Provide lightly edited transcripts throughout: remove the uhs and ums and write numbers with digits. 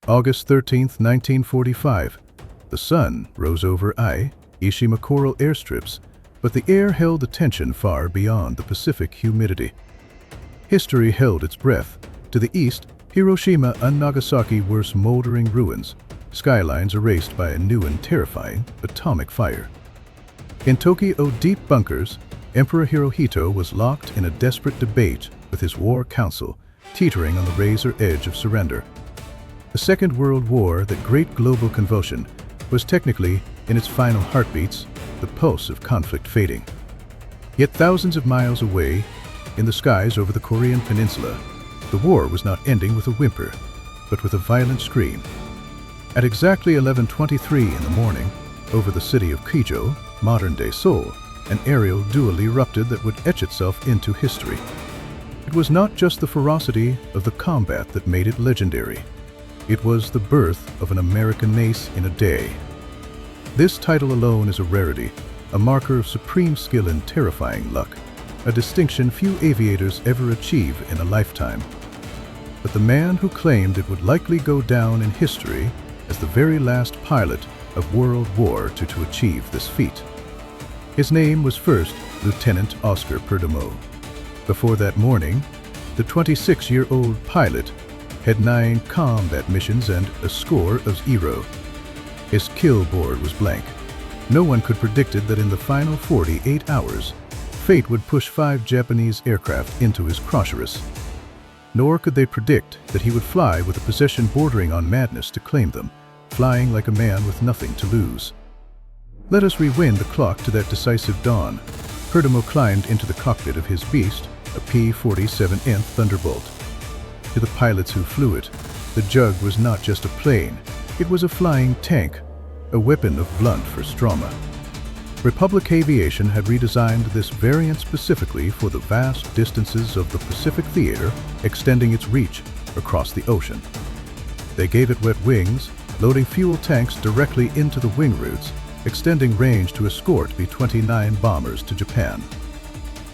August 13, 1945. The sun rose over Ishima coral airstrips, but the air held the tension far beyond the Pacific humidity. History held its breath. To the east, Hiroshima and Nagasaki were smoldering ruins, skylines erased by a new and terrifying atomic fire. In Tokyo deep bunkers, Emperor Hirohito was locked in a desperate debate with his war council, teetering on the razor edge of surrender. The Second World War, that great global convulsion, was technically, in its final heartbeats, the pulse of conflict fading. Yet thousands of miles away, in the skies over the Korean peninsula, the war was not ending with a whimper, but with a violent scream. At exactly 11:23 in the morning, over the city of Kijo, modern-day Seoul, an aerial duel erupted that would etch itself into history. It was not just the ferocity of the combat that made it legendary. It was the birth of an American ace in a day. This title alone is a rarity, a marker of supreme skill and terrifying luck, a distinction few aviators ever achieve in a lifetime. But the man who claimed it would likely go down in history as the very last pilot of World War II to achieve this feat. His name was first Lieutenant Oscar Perdomo. Before that morning, the 26-year-old pilot had 9 combat missions and a score of 0. His kill board was blank. No one could predicted that in the final 48 hours, fate would push 5 Japanese aircraft into his crosshairs. Nor could they predict that he would fly with a possession bordering on madness to claim them, flying like a man with nothing to lose. Let us rewind the clock to that decisive dawn. Perdomo climbed into the cockpit of his beast, a P-47 Thunderbolt. To the pilots who flew it, the Jug was not just a plane, it was a flying tank, a weapon of blunt force trauma. Republic Aviation had redesigned this variant specifically for the vast distances of the Pacific Theater, extending its reach across the ocean. They gave it wet wings, loading fuel tanks directly into the wing roots, extending range to escort B-29 bombers to Japan.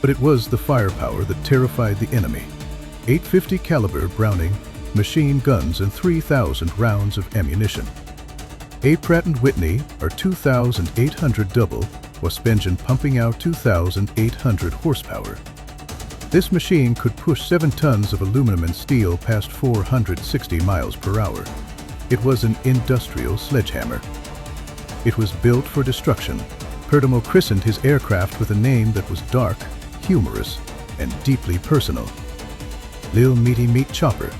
But it was the firepower that terrified the enemy. 850 caliber Browning machine guns and 3,000 rounds of ammunition. A Pratt & Whitney, or 2,800 double, was engine pumping out 2,800 horsepower. This machine could push 7 tons of aluminum and steel past 460 miles per hour. It was an industrial sledgehammer. It was built for destruction. Perdomo christened his aircraft with a name that was dark, humorous, and deeply personal: Lil Meaty Meat Chopper.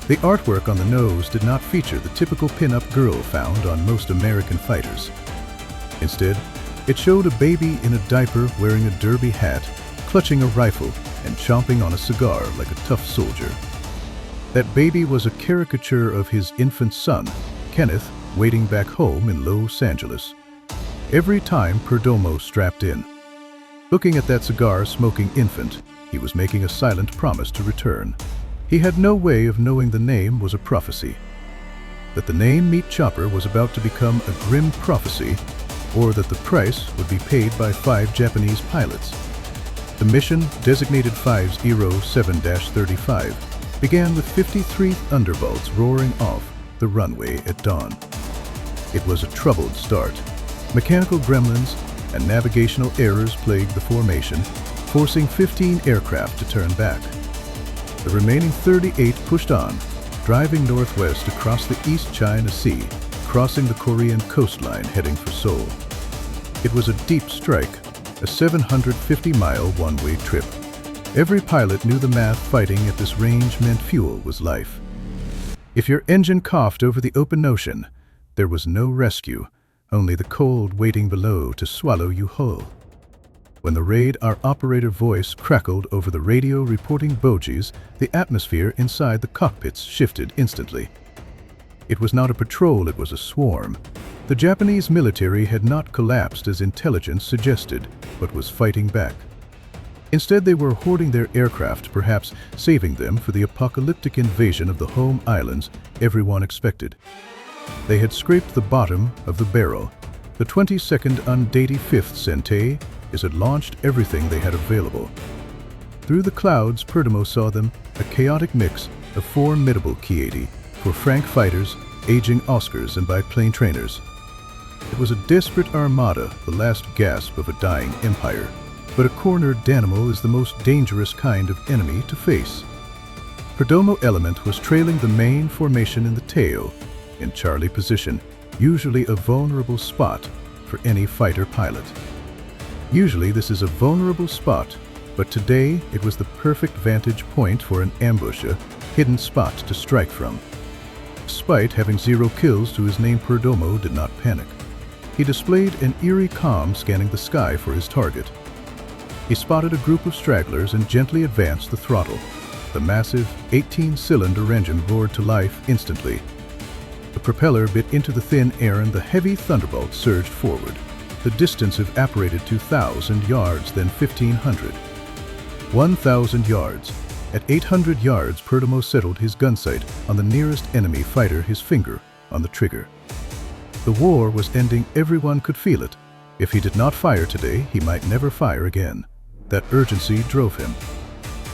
The artwork on the nose did not feature the typical pin-up girl found on most American fighters. Instead, it showed a baby in a diaper wearing a derby hat, clutching a rifle and chomping on a cigar like a tough soldier. That baby was a caricature of his infant son, Kenneth, waiting back home in Los Angeles. Every time Perdomo strapped in, looking at that cigar-smoking infant, he was making a silent promise to return. He had no way of knowing the name was a prophecy. That the name Meat Chopper was about to become a grim prophecy, or that the price would be paid by 5 Japanese pilots. The mission, designated 507-35, began with 53 Thunderbolts roaring off the runway at dawn. It was a troubled start. Mechanical gremlins and navigational errors plagued the formation, forcing 15 aircraft to turn back. The remaining 38 pushed on, driving northwest across the East China Sea, crossing the Korean coastline heading for Seoul. It was a deep strike, a 750-mile one-way trip. Every pilot knew the math. Fighting at this range meant fuel was life. If your engine coughed over the open ocean, there was no rescue, only the cold waiting below to swallow you whole. When the radar operator voice crackled over the radio reporting bogies, the atmosphere inside the cockpits shifted instantly. It was not a patrol, it was a swarm. The Japanese military had not collapsed as intelligence suggested, but was fighting back. Instead, they were hoarding their aircraft, perhaps saving them for the apocalyptic invasion of the home islands everyone expected. They had scraped the bottom of the barrel. The 22nd Undated 5th Sentai had launched everything they had available. Through the clouds, Perdomo saw them, a chaotic mix of formidable Ki-80, for Frank fighters, aging Oscars, and by plane trainers. It was a desperate armada, the last gasp of a dying empire. But a cornered animal is the most dangerous kind of enemy to face. Perdomo element was trailing the main formation in the tail, in Charlie position, usually a vulnerable spot for any fighter pilot. Usually this is a vulnerable spot, but today it was the perfect vantage point for an ambush, a hidden spot to strike from. Despite having 0 kills to his name, Perdomo did not panic. He displayed an eerie calm, scanning the sky for his target. He spotted a group of stragglers and gently advanced the throttle. The massive 18-cylinder engine roared to life instantly. The propeller bit into the thin air and the heavy Thunderbolt surged forward. The distance evaporated to 1,000 yards, then 1,500. 1,000 yards. At 800 yards, Perdomo settled his gun sight on the nearest enemy fighter, his finger on the trigger. The war was ending, everyone could feel it. If he did not fire today, he might never fire again. That urgency drove him.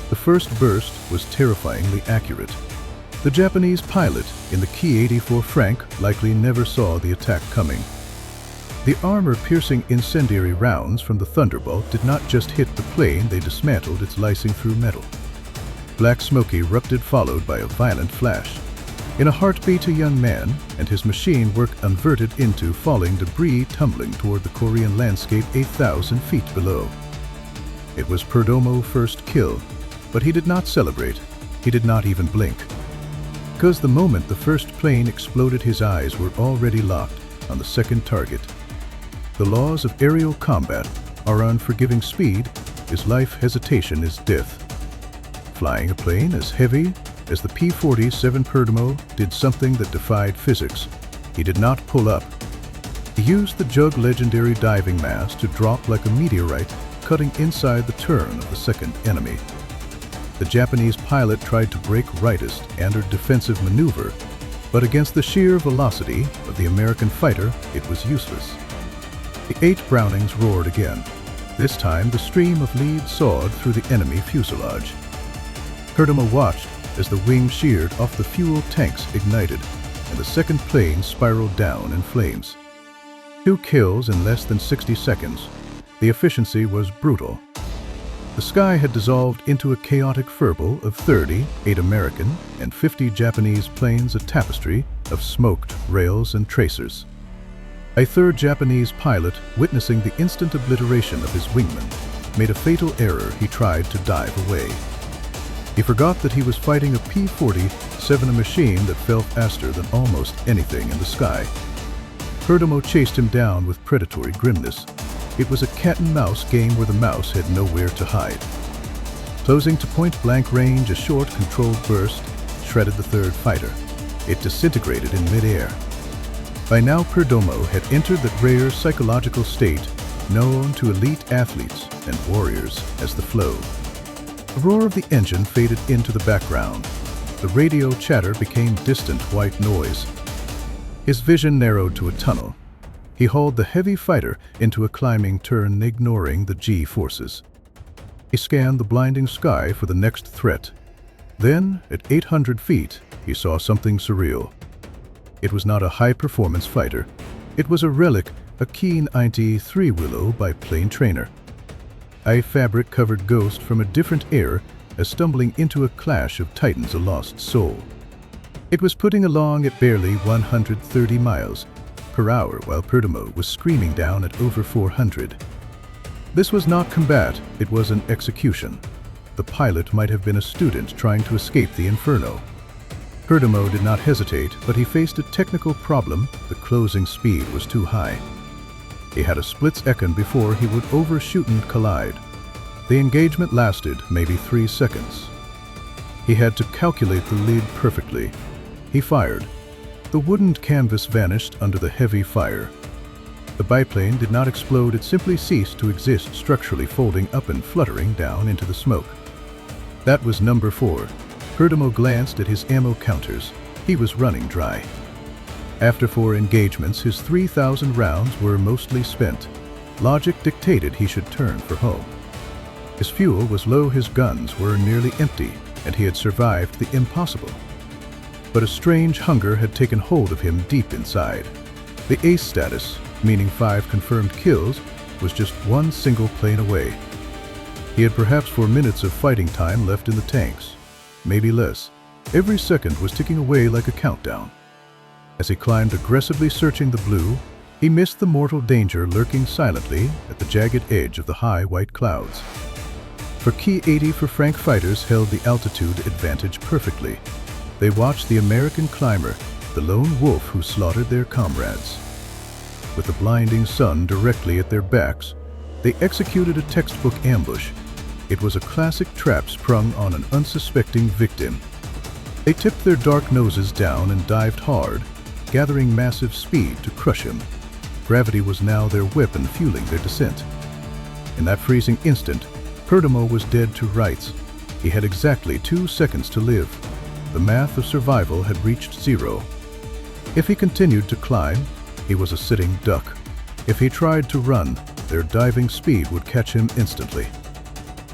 The first burst was terrifyingly accurate. The Japanese pilot in the Ki-84 Frank likely never saw the attack coming. The armor-piercing incendiary rounds from the Thunderbolt did not just hit the plane, they dismantled its lacing through metal. Black smoke erupted, followed by a violent flash. In a heartbeat, a young man and his machine were converted into falling debris, tumbling toward the Korean landscape 8,000 feet below. It was Perdomo's first kill, but he did not celebrate. He did not even blink. Because the moment the first plane exploded, his eyes were already locked on the second target. The laws of aerial combat are unforgiving. Speed is life, hesitation is death. Flying a plane as heavy as the P-47, Perdomo did something that defied physics. He did not pull up. He used the Jug legendary diving mask to drop like a meteorite, cutting inside the turn of the second enemy. The Japanese pilot tried to break rightist and a defensive maneuver, but against the sheer velocity of the American fighter, it was useless. The 8 Brownings roared again. This time, the stream of lead sawed through the enemy fuselage. Perdomo watched as the wing sheared off, the fuel tanks ignited, and the second plane spiraled down in flames. 2 kills in less than 60 seconds. The efficiency was brutal. The sky had dissolved into a chaotic furball of 38 American and 50 Japanese planes, a tapestry of smoked rails and tracers. A third Japanese pilot, witnessing the instant obliteration of his wingman, made a fatal error. He tried to dive away. He forgot that he was fighting a P-47, a machine that fell faster than almost anything in the sky. Perdomo chased him down with predatory grimness. It was a cat-and-mouse game where the mouse had nowhere to hide. Closing to point-blank range, a short, controlled burst shredded the third fighter. It disintegrated in midair. By now, Perdomo had entered that rare psychological state known to elite athletes and warriors as the flow. The roar of the engine faded into the background. The radio chatter became distant white noise. His vision narrowed to a tunnel. He hauled the heavy fighter into a climbing turn, ignoring the G-forces. He scanned the blinding sky for the next threat. Then, at 800 feet, he saw something surreal. It was not a high-performance fighter. It was a relic, a Ki-93 Willow by plane trainer. A fabric-covered ghost from a different era, as stumbling into a clash of titans, a lost soul. It was putting along at barely 130 miles per hour while Perdomo was screaming down at over 400. This was not combat, it was an execution. The pilot might have been a student trying to escape the inferno. Perdomo did not hesitate, but he faced a technical problem. The closing speed was too high. He had a split-second before he would overshoot and collide. The engagement lasted maybe 3 seconds. He had to calculate the lead perfectly. He fired. The wooden canvas vanished under the heavy fire. The biplane did not explode, it simply ceased to exist, structurally folding up and fluttering down into the smoke. That was number 4. Perdomo glanced at his ammo counters. He was running dry. After 4 engagements, his 3,000 rounds were mostly spent. Logic dictated he should turn for home. His fuel was low, his guns were nearly empty, and he had survived the impossible. but a strange hunger had taken hold of him deep inside. The ace status, meaning 5 confirmed kills, was just one single plane away. He had perhaps 4 minutes of fighting time left in the tanks, maybe less. Every second was ticking away like a countdown. As he climbed aggressively searching the blue, he missed the mortal danger lurking silently at the jagged edge of the high white clouds. For Key 80 for Frank fighters held the altitude advantage perfectly. They watched the American climber, the lone wolf who slaughtered their comrades. With the blinding sun directly at their backs, they executed a textbook ambush. It was a classic trap sprung on an unsuspecting victim. They tipped their dark noses down and dived hard, gathering massive speed to crush him. Gravity was now their weapon fueling their descent. In that freezing instant, Perdomo was dead to rights. He had exactly 2 seconds to live. The math of survival had reached 0. If he continued to climb, he was a sitting duck. If he tried to run, their diving speed would catch him instantly.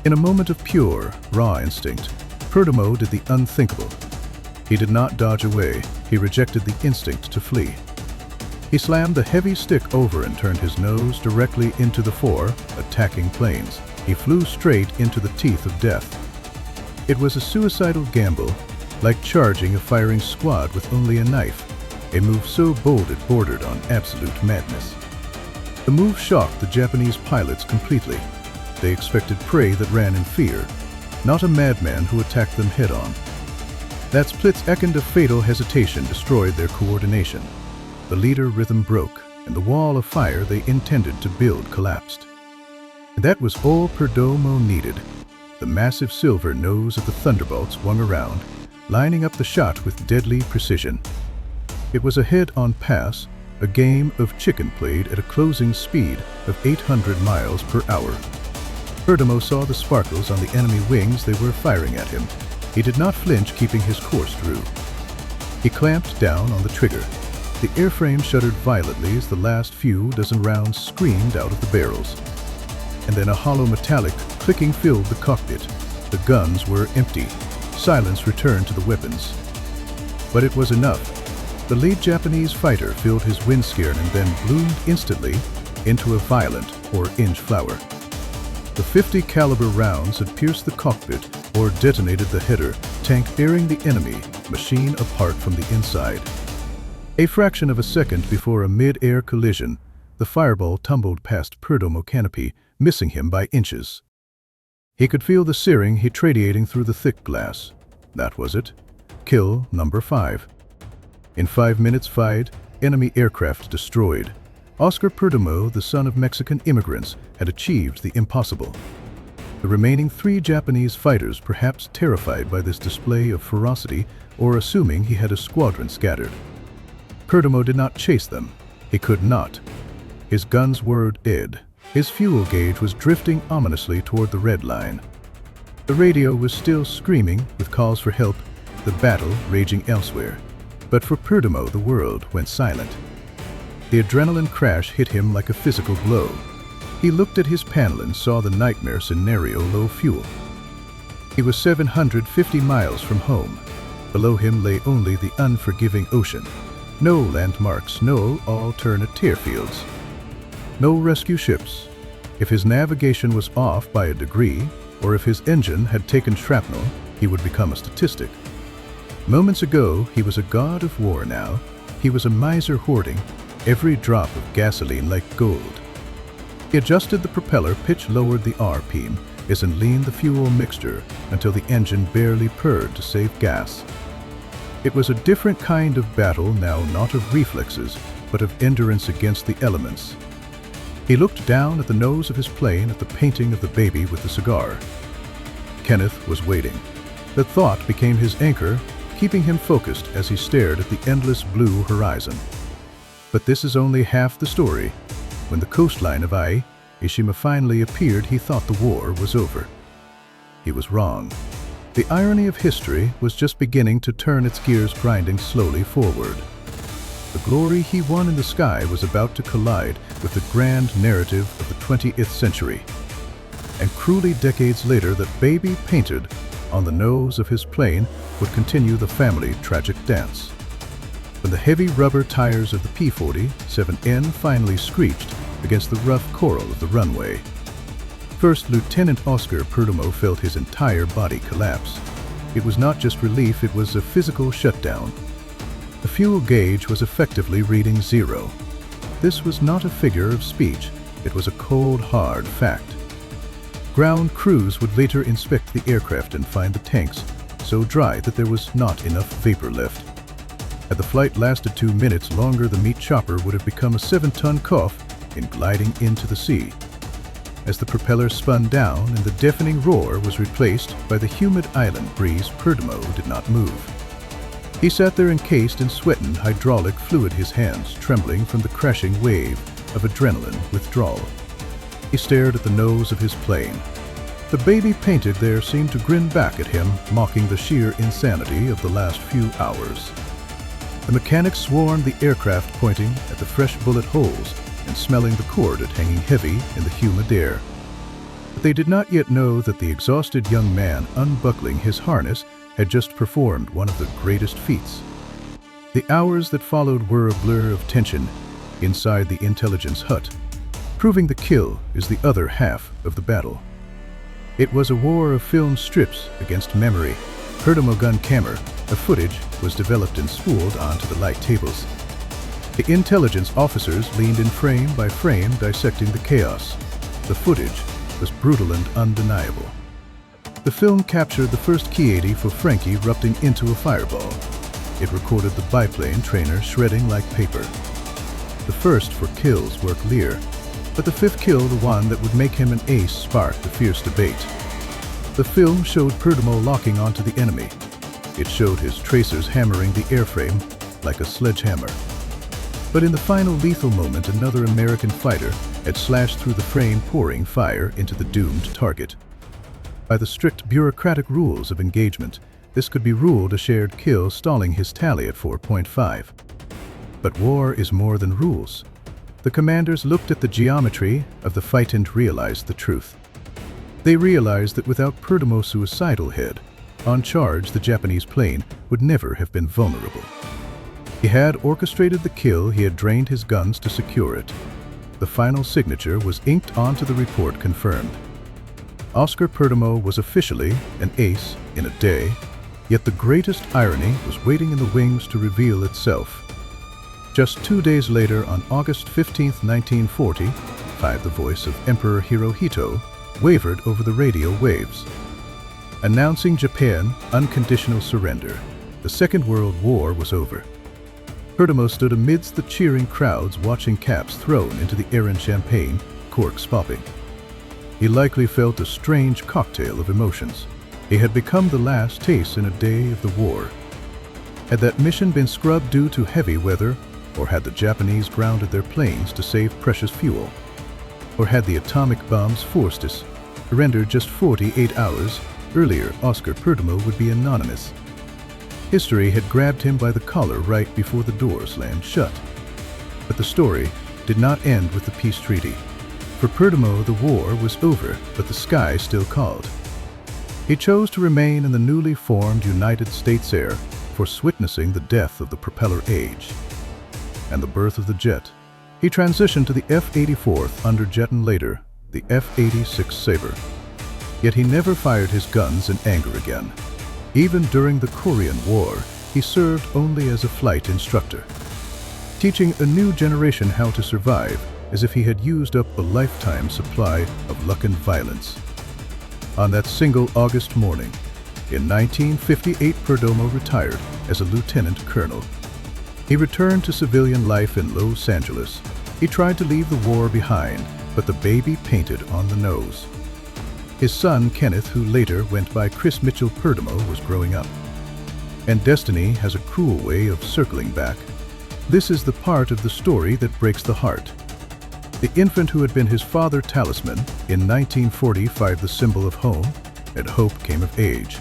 In a moment of pure, raw instinct, Perdomo did the unthinkable. He did not dodge away. He rejected the instinct to flee. He slammed the heavy stick over and turned his nose directly into the 4 attacking planes. He flew straight into the teeth of death. It was a suicidal gamble, like charging a firing squad with only a knife, a move so bold it bordered on absolute madness. The move shocked the Japanese pilots completely. They expected prey that ran in fear, not a madman who attacked them head-on. That split-second of fatal hesitation destroyed their coordination. The leader rhythm broke, and the wall of fire they intended to build collapsed. And that was all Perdomo needed. The massive silver nose of the Thunderbolt swung around, lining up the shot with deadly precision. It was a head-on pass, a game of chicken played at a closing speed of 800 miles per hour. Perdomo saw the sparkles on the enemy wings they were firing at him. He did not flinch, keeping his course through. He clamped down on the trigger. The airframe shuddered violently as the last few dozen rounds screamed out of the barrels. And then a hollow metallic clicking filled the cockpit. The guns were empty. Silence returned to the weapons. But it was enough. The lead Japanese fighter filled his windscreen and then bloomed instantly into a violent orange flower. The 50 caliber rounds had pierced the cockpit or detonated the header, tank tearing the enemy machine apart from the inside. A fraction of a second before a mid-air collision, the fireball tumbled past Perdomo canopy, missing him by inches. He could feel the searing heat radiating through the thick glass. That was it. Kill number 5. In 5 minutes fight, enemy aircraft destroyed. Oscar Perdomo, the son of Mexican immigrants, had achieved the impossible. The remaining 3 Japanese fighters, perhaps terrified by this display of ferocity or assuming he had a squadron scattered. Perdomo did not chase them. He could not. His guns were dead. His fuel gauge was drifting ominously toward the red line. The radio was still screaming with calls for help, the battle raging elsewhere. But for Perdomo, the world went silent. The adrenaline crash hit him like a physical blow. He looked at his panel and saw the nightmare scenario: low fuel. He was 750 miles from home. Below him lay only the unforgiving ocean. No landmarks, no alternate fields. No rescue ships. If his navigation was off by a degree, or if his engine had taken shrapnel, he would become a statistic. Moments ago, he was a god of war. Now, he was a miser hoarding every drop of gasoline like gold. He adjusted the propeller pitch, lowered the RPM, and leaned the fuel mixture until the engine barely purred to save gas. It was a different kind of battle now, not of reflexes, but of endurance against the elements. He looked down at the nose of his plane, at the painting of the baby with the cigar. Kenneth was waiting. The thought became his anchor, keeping him focused as he stared at the endless blue horizon. But this is only half the story. When the coastline of Ishima finally appeared, he thought the war was over. He was wrong. The irony of history was just beginning to turn its gears, grinding slowly forward. The glory he won in the sky was about to collide with the grand narrative of the 20th century. And cruelly decades later, that baby painted on the nose of his plane would continue the family tragic dance. When the heavy rubber tires of the P-47N finally screeched against the rough coral of the runway, First Lieutenant Oscar Perdomo felt his entire body collapse. It was not just relief, it was a physical shutdown. The fuel gauge was effectively reading zero. This was not a figure of speech, it was a cold, hard fact. Ground crews would later inspect the aircraft and find the tanks so dry that there was not enough vapor left. Had the flight lasted 2 minutes longer, the meat chopper would have become a 7-ton cough in gliding into the sea. As the propeller spun down and the deafening roar was replaced by the humid island breeze, Perdomo did not move. He sat there encased in sweating hydraulic fluid, his hands trembling from the crashing wave of adrenaline withdrawal. He stared at the nose of his plane. The baby painted there seemed to grin back at him, mocking the sheer insanity of the last few hours. The mechanics swarmed the aircraft, pointing at the fresh bullet holes and smelling the cordite hanging heavy in the humid air. But they did not yet know that the exhausted young man unbuckling his harness had just performed one of the greatest feats. The hours that followed were a blur of tension inside the intelligence hut, proving the kill is the other half of the battle. It was a war of film strips against memory. Perdomo gun camera of footage was developed and spooled onto the light tables. The intelligence officers leaned in frame by frame, dissecting the chaos. The footage was brutal and undeniable. The film captured the first K-80 for Frankie erupting into a fireball. It recorded the biplane trainer shredding like paper. The first 4 kills were clear, but the 5th kill, the one that would make him an ace, sparked a fierce debate. The film showed Perdomo locking onto the enemy. It showed his tracers hammering the airframe like a sledgehammer. But in the final lethal moment, another American fighter had slashed through the frame, pouring fire into the doomed target. By the strict bureaucratic rules of engagement, this could be ruled a shared kill, stalling his tally at 4.5. But war is more than rules. The commanders looked at the geometry of the fight and realized the truth. They realized that without Perdomo's suicidal head on charge, the Japanese plane would never have been vulnerable. He had orchestrated the kill, he had drained his guns to secure it. The final signature was inked onto the report, confirmed. Oscar Perdomo was officially an ace in a day, yet the greatest irony was waiting in the wings to reveal itself. Just 2 days later, on August 15, 1945, the voice of Emperor Hirohito wavered over the radio waves, announcing Japan unconditional surrender. The Second World War was over. Perdomo stood amidst the cheering crowds, watching caps thrown into the air and champagne, corks popping. He likely felt a strange cocktail of emotions. He had become the last taste in a day of the war. Had that mission been scrubbed due to heavy weather, or had the Japanese grounded their planes to save precious fuel? Or had the atomic bombs forced us to surrender just 48 hours earlier? Oscar Perdomo would be anonymous. History had grabbed him by the collar right before the door slammed shut. But the story did not end with the peace treaty. For Perdomo, the war was over, but the sky still called. He chose to remain in the newly formed United States Air Force, witnessing the death of the propeller age and the birth of the jet. He transitioned to the F-84 Thunderbolt and later the F-86 Sabre. Yet he never fired his guns in anger again. Even during the Korean War, he served only as a flight instructor, teaching a new generation how to survive as if he had used up a lifetime supply of luck and violence. On that single August morning, in 1958, Perdomo retired as a lieutenant colonel. He returned to civilian life in Los Angeles. He tried to leave the war behind, but the baby painted on the nose. His son, Kenneth, who later went by Chris Mitchell Perdomo, was growing up. And destiny has a cruel way of circling back. This is the part of the story that breaks the heart. The infant who had been his father's talisman in 1945, the symbol of home and hope, came of age.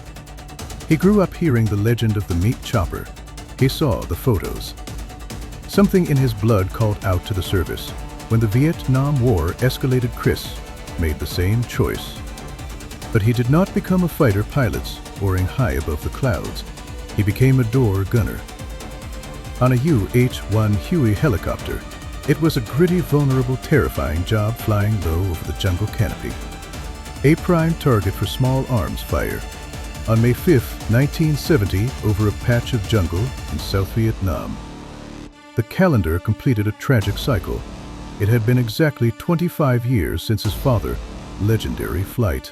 He grew up hearing the legend of the meat chopper. He saw the photos. Something in his blood called out to the service. When the Vietnam War escalated, Chris made the same choice. But he did not become a fighter pilot soaring high above the clouds. He became a door gunner. On a UH-1 Huey helicopter, it was a gritty, vulnerable, terrifying job flying low over the jungle canopy. A prime target for small arms fire. On May 5, 1970, over a patch of jungle in South Vietnam. The calendar completed a tragic cycle. It had been exactly 25 years since his father's legendary flight.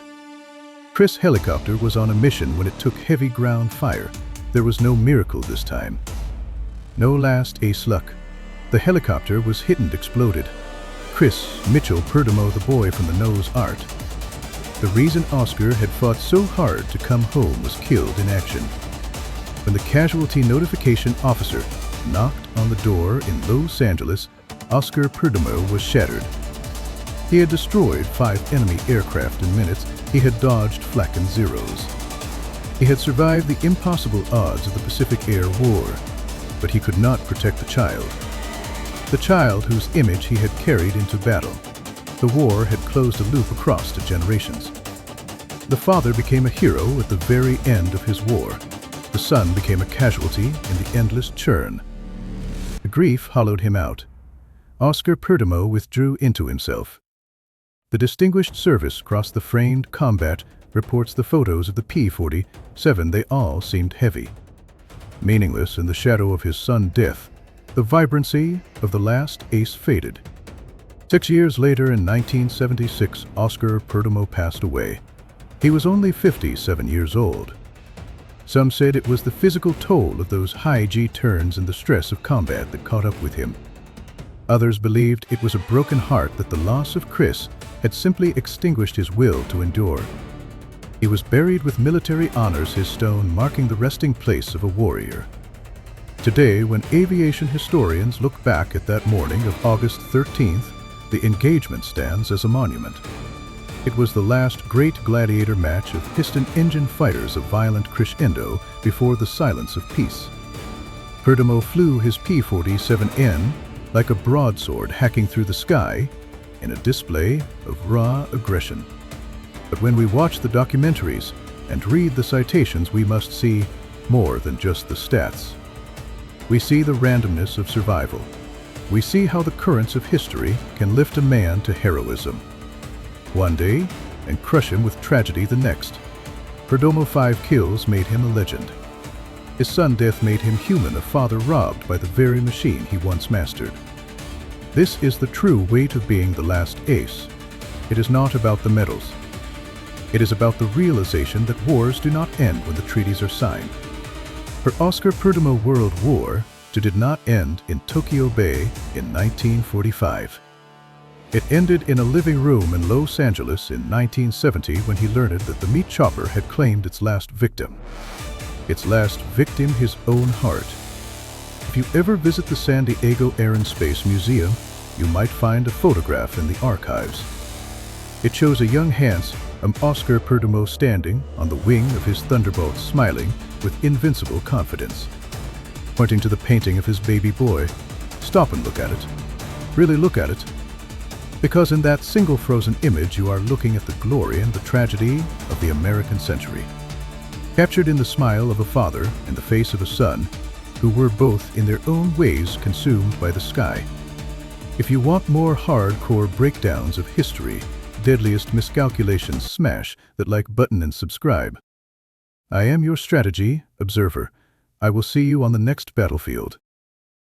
Chris' helicopter was on a mission when it took heavy ground fire. There was no miracle this time. No last ace luck. The helicopter was hit and exploded. Chris Mitchell Perdomo, the boy from the nose art. The reason Oscar had fought so hard to come home, was killed in action. When the casualty notification officer knocked on the door in Los Angeles, Oscar Perdomo was shattered. He had destroyed 5 enemy aircraft in minutes. He had dodged flak and zeros. He had survived the impossible odds of the Pacific Air War, but he could not protect the child. The child whose image he had carried into battle. The war had closed a loop across to generations. The father became a hero at the very end of his war. The son became a casualty in the endless churn. The grief hollowed him out. Oscar Perdomo withdrew into himself. The distinguished service crossed the framed combat reports the photos of the P-47. They all seemed heavy, meaningless in the shadow of his son's death. The vibrancy of the last ace faded. 6 years later, in 1976, Oscar Perdomo passed away. He was only 57 years old. Some said it was the physical toll of those high G turns and the stress of combat that caught up with him. Others believed it was a broken heart, that the loss of Chris had simply extinguished his will to endure. He was buried with military honors, his stone marking the resting place of a warrior. Today, when aviation historians look back at that morning of August 13th, the engagement stands as a monument. It was the last great gladiator match of piston engine fighters, a violent crescendo before the silence of peace. Perdomo flew his P-47N like a broadsword hacking through the sky in a display of raw aggression. But when we watch the documentaries and read the citations, we must see more than just the stats. We see the randomness of survival. We see how the currents of history can lift a man to heroism one day and crush him with tragedy the next. Perdomo's 5 kills made him a legend. His son's death made him human, a father robbed by the very machine he once mastered. This is the true weight of being the last ace. It is not about the medals. It is about the realization that wars do not end when the treaties are signed. For Oscar Perdomo, World War II did not end in Tokyo Bay in 1945. It ended in a living room in Los Angeles in 1970 when he learned that the meat chopper had claimed its last victim. Its last victim, his own heart. If you ever visit the San Diego Air and Space Museum, you might find a photograph in the archives. It shows a young handsome Oscar Perdomo standing on the wing of his Thunderbolt, smiling with invincible confidence, pointing to the painting of his baby boy. Stop and look at it. Really look at it. Because in that single frozen image, you are looking at the glory and the tragedy of the American century, captured in the smile of a father and the face of a son, who were both in their own ways consumed by the sky. If you want more hardcore breakdowns of history, deadliest miscalculations, smash that like button and subscribe. I am your strategy observer. I will see you on the next battlefield.